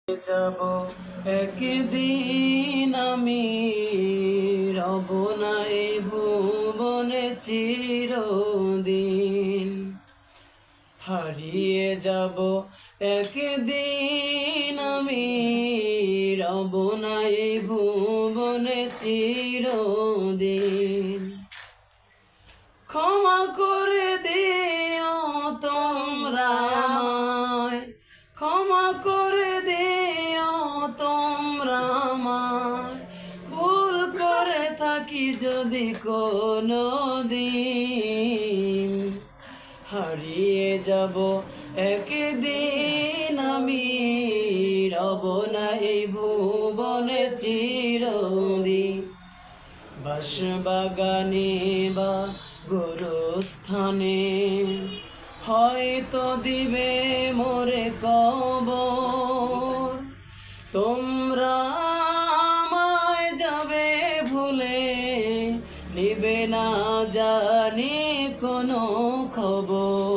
যাব একদিন আমি রব না এই ভুবনে চিরদিন। হারিয়ে যাব একদিন আমি রব না এই ভুবনে চিরদিন। ক্ষমা করে দিও তোমরা আমায়, ক্ষমা করে দিও তোমরা আমায়, ভুল করে থাকি যদি কোনো দিন। হারিয়ে যাব একদিন আমি রব না এই ভুবনে চিরদিন। বাঁশবাগানে বা গোরস্থানে হয়তো দিবে মোরে কবর, তোমরা আমায় যাবে ভুলে, নিবে না জানি কোনো খবর।